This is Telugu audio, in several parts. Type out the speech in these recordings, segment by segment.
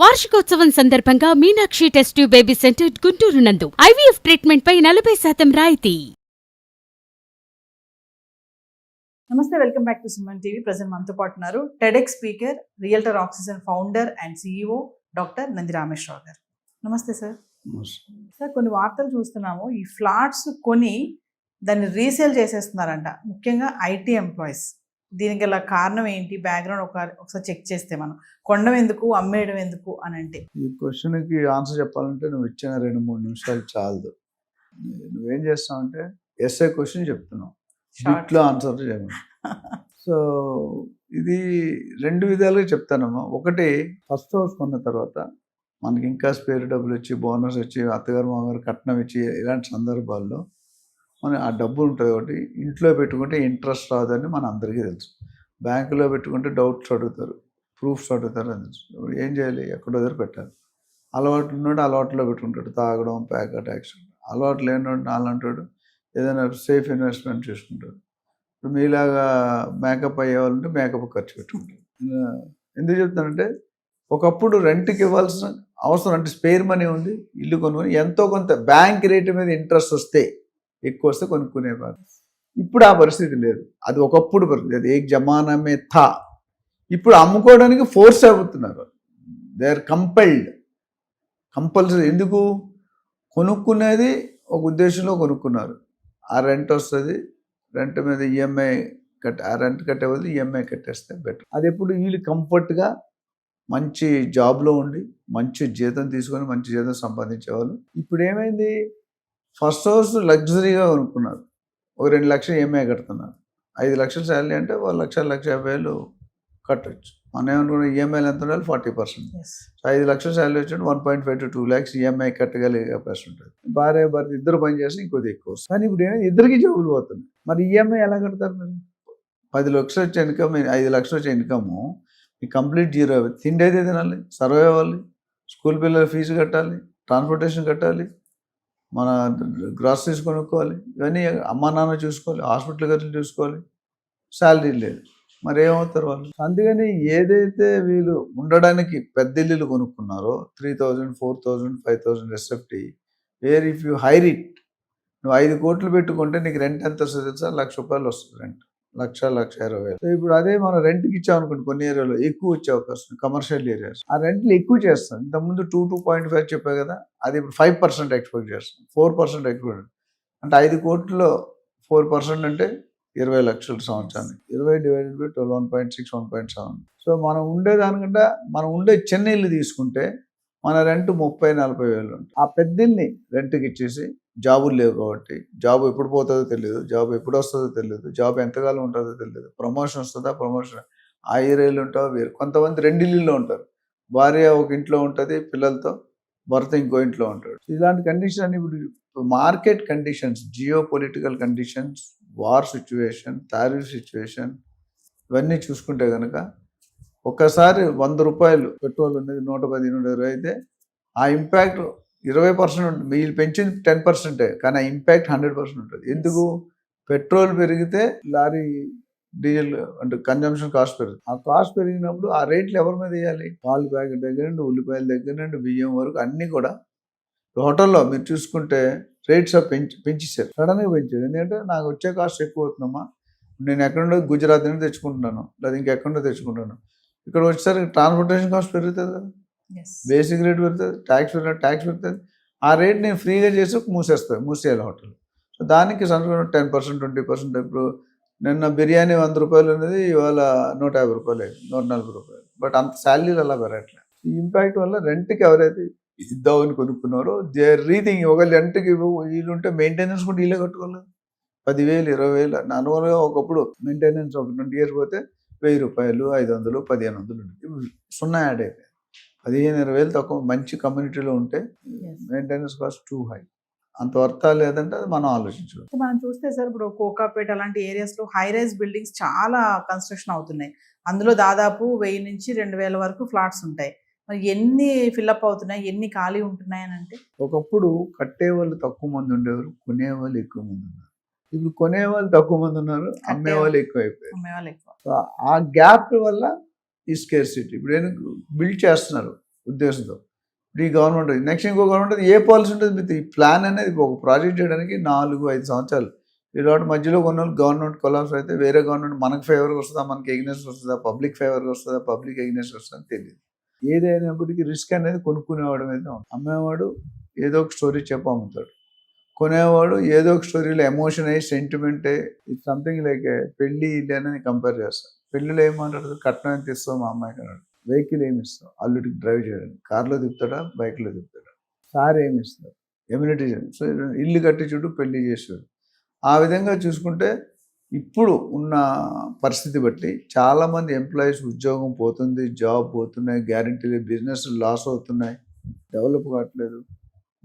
వార్షికోత్సవం సందర్భంగా Meenakshi test tube baby centre Guntur నందు ఐవీఎఫ్ ట్రీట్మెంట్ పై 40% రాయితీ. నమస్తే, welcome back to Suman TV. Present మనతో పాటు ఉన్నారు TEDx speaker, realtor oxygen founder and CEO doctor Nandi Rameshwar Rao గారు. నమస్తే సార్. సార్, కొన్ని వార్తలు చూస్తున్నాము, ఈ ఫ్లాట్స్ కొని దాన్ని రీసేల్ చేసేస్తున్నారంట, ముఖ్యంగా ఐటీ ఎంప్లాయీస్. దీనికి గల కారణం ఏంటి, బ్యాక్గ్రౌండ్ ఒకసారి చెక్ చేస్తే మనం కొనడం ఎందుకు, అమ్మేయడం ఎందుకు అని అంటే? ఈ క్వశ్చన్కి ఆన్సర్ చెప్పాలంటే నువ్వు ఇచ్చిన 2-3 నిమిషాలు చాలదు. నువ్వేం చేస్తావంటే ఎస్ఐ క్వశ్చన్ చెప్తున్నావు, బిట్లో ఆన్సర్ చేయమని. సో ఇది 2 విధాలుగా చెప్తానమ్మా. ఒకటి, ఫస్ట్ హౌస్ కొన్న తర్వాత మనకి ఇంకా స్పేర్ డబ్బులు వచ్చి, బోనస్ వచ్చి, అత్తగారు మామగారు కట్నం ఇచ్చి, ఇలాంటి సందర్భాల్లో మన ఆ డబ్బు ఉంటుంది. ఒకటి, ఇంట్లో పెట్టుకుంటే ఇంట్రెస్ట్ రాదని మన అందరికీ తెలుసు. బ్యాంకులో పెట్టుకుంటే డౌట్స్ అడుగుతారు, ప్రూఫ్స్ అడుగుతారు అని తెలుసు. ఏం చేయాలి, ఎక్కడో దగ్గర పెట్టాలి. అలవాటు ఉన్నాడు అలవాటులో పెట్టుకుంటాడు, తాగడం, ప్యాకెట్ యాక్షన్. అలవాటు లేనివాడు నాలంటాడు ఏదైనా సేఫ్ ఇన్వెస్ట్మెంట్ చేసుకుంటాడు. ఇప్పుడు మీలాగా మేకప్ అయ్యేవాళ్ళంటే మేకప్ ఖర్చు పెట్టుకుంటారు. ఎందుకు చెప్తానంటే, ఒకప్పుడు రెంట్కి ఇవ్వాల్సిన అవసరం అంటే స్పేర్ మనీ ఉంది, ఇల్లు కొనుక్కొని ఎంతో కొంత బ్యాంక్ రేటు మీద ఇంట్రెస్ట్ వస్తే, ఎక్కువ వస్తే కొనుక్కునేవారు. ఇప్పుడు ఆ పరిస్థితి లేదు. అది ఒకప్పుడు పరిస్థితి, అది ఏ జమానమే థా. ఇప్పుడు అమ్ముకోవడానికి ఫోర్స్ అవుతున్నారు, దే ఆర్ కంపల్సరీ. ఎందుకు కొనుక్కునేది ఒక ఉద్దేశంలో కొనుక్కున్నారు. ఆ రెంట్ వస్తుంది, రెంట్ మీద ఈఎంఐ ఆ రెంట్ కట్టే బదులు ఈఎంఐ కట్టేస్తే బెటర్. అది ఎప్పుడు వీళ్ళు కంఫర్ట్గా మంచి జాబ్లో ఉండి మంచి జీతం తీసుకొని మంచి జీతం సంపాదించేవాళ్ళు. ఇప్పుడు ఏమైంది, ఫస్ట్ హౌస్ లగ్జరీగా కొనుక్కున్నారు, ఒక 2 లక్షలు ఈఎంఐ కడుతున్నారు. 5 లక్షల శాలరీ అంటే 1,50,000 కట్టచ్చు. మనం ఏమనుకున్నాం, ఈఎంఐలు ఎంత ఉండాలి, 40%. సో 5 లక్షల శాలరీ వచ్చినట్టు 1.5 to 2 lakhs ఈఎంఐ కట్టగలిగే కెపాసిటీ ఉంటుంది. భార్య భర్త ఇద్దరు పని చేస్తే ఇంకొద్ది ఎక్కువ వస్తుంది. కానీ ఇప్పుడు ఏమైనా ఇద్దరికి జబ్బులు పోతుంది. మరి ఈఎంఐ ఎలా కడతారు మీరు? 10 లక్షలు వచ్చే ఇన్కమ్, 5 లక్షలు వచ్చే ఇన్కము మీకు కంప్లీట్ జీరో. తిండి అయితే తినాలి, సర్వే అవ్వాలి, స్కూల్ పిల్లల ఫీజు కట్టాలి, ట్రాన్స్పోర్టేషన్ కట్టాలి, మన గ్రాసరీస్ కొనుక్కోవాలి, ఇవన్నీ అమ్మా నాన్న చూసుకోవాలి, హాస్పిటల్ ఖర్చులు చూసుకోవాలి, శాలరీ లేదు. మరి ఏమవుతారు వాళ్ళు? అందుకని ఏదైతే వీళ్ళు ఉండడానికి పెద్ద ఇల్లులు కొనుక్కున్నారో 3,000, 4,000, 5,000 SFT, where if you hire it, నువ్వు 5 కోట్లు పెట్టుకుంటే నీకు రెంట్ ఎంత వస్తుంది తెలుసా? ₹1,00,000 వస్తుంది రెంట్, 1,20,000. సో ఇప్పుడు అదే మనం రెంట్కి ఇచ్చామనుకోండి, కొన్ని ఏరియాలో ఎక్కువ వచ్చే అవకాశం, కమర్షియల్ ఏరియాస్ ఆ రెంట్లు ఎక్కువ చేస్తాం. ఇంతకుముందు 2.5 చెప్పా కదా, అది ఇప్పుడు 5% ఎక్స్పెక్ట్ చేస్తాం, 4% ఎక్స్పెక్ట్. అంటే 5 కోట్లలో 4% అంటే 20 లక్షలు సంవత్సరానికి. 20 డివైడెడ్ బై 12, 1.6, 1.7. సో మనం ఉండేదానికంటే మనం ఉండే చిన్న ఇల్లు తీసుకుంటే మన రెంట్ 30-40 వేలు ఉంటుంది. ఆ పెద్దిల్ని రెంట్కి ఇచ్చేసి, జాబులు లేవు కాబట్టి, జాబ్ ఎప్పుడు పోతుందో తెలియదు, జాబ్ ఎప్పుడు వస్తుందో తెలియదు, జాబ్ ఎంతకాలం ఉంటుందో తెలియదు, ప్రమోషన్ వస్తుందా, ప్రమోషన్ ఆ ఏరియాలో ఉంటావో వేరు. కొంతమంది 2 ఇల్లుల్లో ఉంటారు, భార్య ఒక ఇంట్లో ఉంటుంది పిల్లలతో, భర్త ఇంకో ఇంట్లో ఉంటాడు. ఇలాంటి కండిషన్ అని ఇప్పుడు market conditions, geo political conditions, war situation, tariff situation, ఇవన్నీ చూసుకుంటే కనుక ఒక్కసారి ₹100 పెట్రోల్ అనేది 110-120 అయితే ఆ ఇంపాక్ట్ 20% ఉంటుంది. వీళ్ళు పెంచింది 10%, కానీ ఆ ఇంపాక్ట్ 100% ఉంటుంది. ఎందుకు? పెట్రోల్ పెరిగితే లారీ డీజిల్ అంటే కన్జంప్షన్ కాస్ట్ పెరుగుతుంది. ఆ కాస్ట్ పెరిగినప్పుడు ఆ రేట్లు ఎవరి మీద వేయాలి? పాలు ప్యాకెట్ దగ్గర నుండి, ఉల్లిపాయల దగ్గర నుండి, బియ్యం వరకు అన్నీ కూడా. హోటల్లో మీరు చూసుకుంటే రేట్స్ పెంచేశారు, సడన్గా పెంచారు. ఎందుకంటే నాకు వచ్చే కాస్ట్ ఎక్కువ అవుతుందమ్మా, నేను ఎక్కడుండో గుజరాత్ నుండి తెచ్చుకుంటున్నాను, లేదా ఇంకెక్కడో తెచ్చుకుంటాను, ఇక్కడ వచ్చేసరికి ట్రాన్స్పోర్టేషన్ కాస్ట్ పెరుగుతుంది కదా, బేసిక్ రేట్ పెరుగుతుంది, ట్యాక్స్ పెరుగుతుంది. ఆ రేట్ నేను ఫ్రీగా చేసి మూసేయాలి హోటల్. సో దానికి సంవత్సరం 10%, 20%. ఇప్పుడు నిన్న బిర్యానీ ₹100 అనేది ఇవాళ ₹150, ₹140. బట్ అంత శాలరీలు అలా పెరగట్లేదు. ఈ ఇంపాక్ట్ వల్ల రెంట్కి ఎవరైతే ఇద్దామని కొనుక్కున్నారో దే ఆర్ రీథింగ్. ఒకళ్ళు రెంట్కి వీళ్ళుంటే మెయింటెనెన్స్ కూడా వీళ్ళే కట్టుకోలేదు. 10,000, 20,000 నార్మల్గా ఒకప్పుడు మెయింటెనెన్స్ ఒక 20 years పోతే ₹1,000, 500, 1,500 ఉంటుంది. 0 యాడ్ అయిపోయింది. 15-20 తక్కువ. మంచి కమ్యూనిటీలో ఉంటే మెయింటెనెన్స్ కాస్ట్ టూ హై. అంత వర్తా లేదంటే అది మనం ఆలోచించాలి. మనం చూస్తే సార్, ఇప్పుడు కోకాపేట అలాంటి ఏరియాస్లో హై రైజ్ బిల్డింగ్స్ చాలా కన్స్ట్రక్షన్ అవుతున్నాయి. అందులో దాదాపు 1000 నుంచి 2,000 వరకు ఫ్లాట్స్ ఉంటాయి. మరి ఎన్ని ఫిల్అప్ అవుతున్నాయి, ఎన్ని ఖాళీ ఉంటున్నాయి అని అంటే? ఒకప్పుడు కట్టేవాళ్ళు తక్కువ మంది ఉండేవారు, కొనేవాళ్ళు ఎక్కువ మంది ఉన్నారు. ఇప్పుడు కొనేవాళ్ళు తక్కువ మంది ఉన్నారు, అమ్మేవాళ్ళు ఎక్కువ అయిపోయారు. ఆ గ్యాప్ వల్ల ఈ స్కేర్సిటీ. ఇప్పుడు బిల్డ్ చేస్తున్నారు, ఉద్దేశంతో. ఇప్పుడు ఈ గవర్నమెంట్ నెక్స్ట్ ఇంకో గవర్నమెంట్ ఏ పాలసీ ఉంటుంది మీకు ఈ ప్లాన్ అనేది ఒక ప్రాజెక్ట్ చేయడానికి 4-5 సంవత్సరాలు. ఈరోజు మధ్యలో కొన్ని గవర్నమెంట్ కొలాప్స్ అయితే వేరే గవర్నమెంట్ మనకు ఫేవర్గా వస్తుందా, మనకి ఎగ్నెస్ట్ వస్తుందా, పబ్లిక్ ఫేవర్గా వస్తుందా, పబ్లిక్ ఎగ్నెస్ట్ వస్తుందా తెలియదు. ఏదైనప్పటికీ రిస్క్ అనేది కొనుక్కునేవాడు మీద ఉంది. అమ్మేవాడు ఏదో ఒక స్టోరీ చెప్పి అమ్ముతాడు, కొనేవాడు ఏదో ఒక స్టోరీలో ఎమోషన్ అయ్యి సెంటిమెంట్ అయ్యి ఇట్స్ సంథింగ్ లైక్ పెళ్లి ఇల్లు అనేది కంపేర్ చేస్తాం. పెళ్లిలో ఏమంటాడు, కట్నం ఎంత ఇస్తావు మా అమ్మాయికి అన్నాడు, వెహికల్ ఏమి ఇస్తావు అల్లుడికి డ్రైవ్ చేయడానికి, కార్లో తిప్పుతాడా బైక్లో తిప్పుతాడా, సార్ ఏమి ఇస్తారు ఎమ్యూనిటీ. సో ఇల్లు కట్టి చూడు పెళ్లి చేసాడు. ఆ విధంగా చూసుకుంటే ఇప్పుడు ఉన్న పరిస్థితి బట్టి చాలామంది ఎంప్లాయీస్ ఉద్యోగం పోతుంది, జాబ్ పోతున్నాయి, గ్యారంటీలు బిజినెస్ లాస్ అవుతున్నాయి, డెవలప్ కావట్లేదు.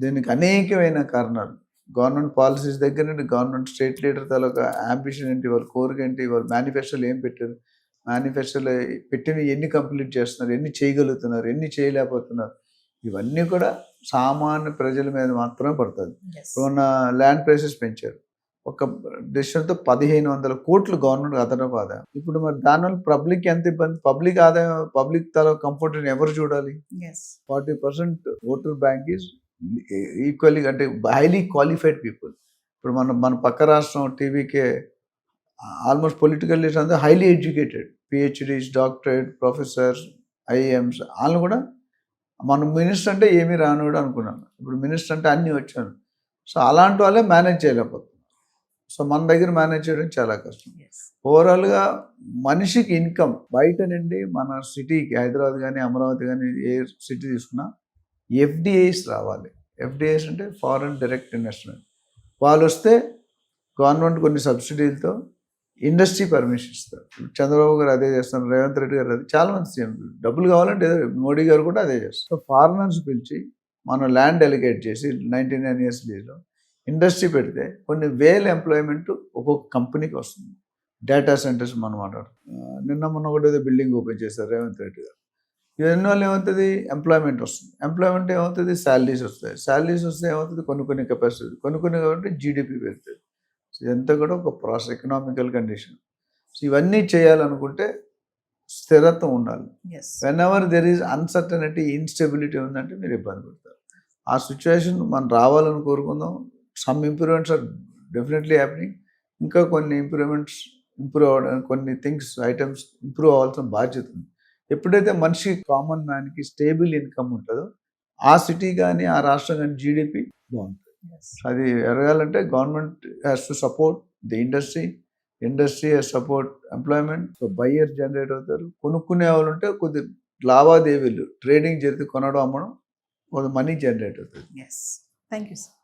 దీనికి అనేకమైన కారణాలు గవర్నమెంట్ పాలసీస్ దగ్గర నుండి గవర్నమెంట్ స్టేట్ లీడర్ తాలూకా అంబిషన్ ఏంటి, వాళ్ళ కోరిక ఏంటి, వాళ్ళ మేనిఫెస్టోలు ఏం పెట్టారు, మేనిఫెస్టోలో పెట్టినవి ఎన్ని కంప్లీట్ చేస్తున్నారు, ఎన్ని చేయగలుగుతున్నారు, ఎన్ని చేయలేకపోతున్నారు, ఇవన్నీ కూడా సామాన్య ప్రజల మీద మాత్రమే పడుతుంది. ఉన్న ల్యాండ్ ప్రైసెస్ పెంచారు, ఒక డెసిషన్తో 1500 కోట్లు గవర్నమెంట్ అదనపు ఆదాయం. ఇప్పుడు మరి దానివల్ల పబ్లిక్ ఎంత ఇబ్బంది, పబ్లిక్ ఆదాయం పబ్లిక్ తల కంఫర్ట్ని ఎవరు చూడాలి? 40% ఓటర్ బ్యాంక్ ఈజ్ ఈక్వల్లీ అంటే హైలీ క్వాలిఫైడ్ పీపుల్. ఇప్పుడు మన పక్క రాష్ట్రం టీవీకే ఆల్మోస్ట్ పొలిటికల్ లీడర్స్ అంతా highly educated, PhDs, doctorate, professors, ఐఏఎంస్. వాళ్ళు కూడా మన మినిస్టర్ అంటే ఏమీ రానివాడు అనుకున్నాను, ఇప్పుడు మినిస్టర్ అంటే అన్నీ వచ్చాను. సో అలాంటి వాళ్ళే మేనేజ్ చేయలేకపోతున్నారు. సో మన దగ్గర మేనేజ్ చేయడం చాలా కష్టం. ఓవరాల్గా మనిషికి ఇన్కమ్ బయట నుండి మన సిటీకి హైదరాబాద్ కానీ అమరావతి కానీ ఏ సిటీ తీసుకున్నా ఎఫ్డిఐస్ రావాలి. ఎఫ్డిఐస్ అంటే ఫారెన్ డైరెక్ట్ ఇన్వెస్ట్మెంట్. వాళ్ళు వస్తే గవర్నమెంట్ కొన్ని సబ్సిడీలతో ఇండస్ట్రీ పర్మిషన్ ఇస్తారు. చంద్రబాబు గారు అదే చేస్తున్నారు, రేవంత్ రెడ్డి గారు అదే, చాలామంది సీఎం డబ్బులు కావాలంటే మోడీ గారు కూడా అదే చేస్తారు. సో ఫారినర్స్ పిలిచి మనం ల్యాండ్ డెలిగేట్ చేసి 99 years లీజ్లో ఇండస్ట్రీ పెడితే కొన్ని వేల ఎంప్లాయ్మెంట్ ఒక్కొక్క కంపెనీకి వస్తుంది. డేటా సెంటర్స్ మనం మాట్లాడుతున్నాం. నిన్న మొన్న కూడా ఏదో బిల్డింగ్ ఓపెన్ చేశారు రేవంత్ రెడ్డి గారు. ఇవన్నీ వల్ల ఏమవుతుంది, ఎంప్లాయ్మెంట్ వస్తుంది. ఎంప్లాయ్మెంట్ ఏమవుతుంది, శాలరీస్ వస్తాయి. శాలరీస్ వస్తే ఏమవుతుంది, కొన్ని కెపాసిటీ, కొన్ని కాబట్టి జీడిపి పెరుగుతుంది. సో ఇదంతా కూడా ఒక ప్రాసెస్, ఎకనామికల్ కండిషన్. సో ఇవన్నీ చేయాలనుకుంటే స్థిరత్వం ఉండాలి. Whenever there is uncertainty, instability ఉందంటే మీరు ఇబ్బంది పడతారు. ఆ సిచ్యువేషన్ మనం రావాలని కోరుకుందాం. Some improvements are definitely happening. ఇంకా కొన్ని ఇంప్రూవ్ అవ్వడానికి కొన్ని థింగ్స్ ఐటమ్స్ ఇంప్రూవ్ అవ్వాల్సిన బాధ్యత ఉంది. ఎప్పుడైతే మనిషి కామన్ మ్యాన్కి స్టేబుల్ ఇన్కమ్ ఉంటుందో ఆ సిటీ కానీ ఆ రాష్ట్రం కానీ జీడిపి బాగుంటుంది. అది ఎరగాలంటే government has to support the industry has support employment. So buyer generate అవుతారు, కొనుక్కునే వాళ్ళు ఉంటే కొద్ది లావాదేవీలు ట్రేడింగ్ జరిగితే కొనడం అమ్మడం, మనీ జనరేట్ అవుతుంది. Thank you sir.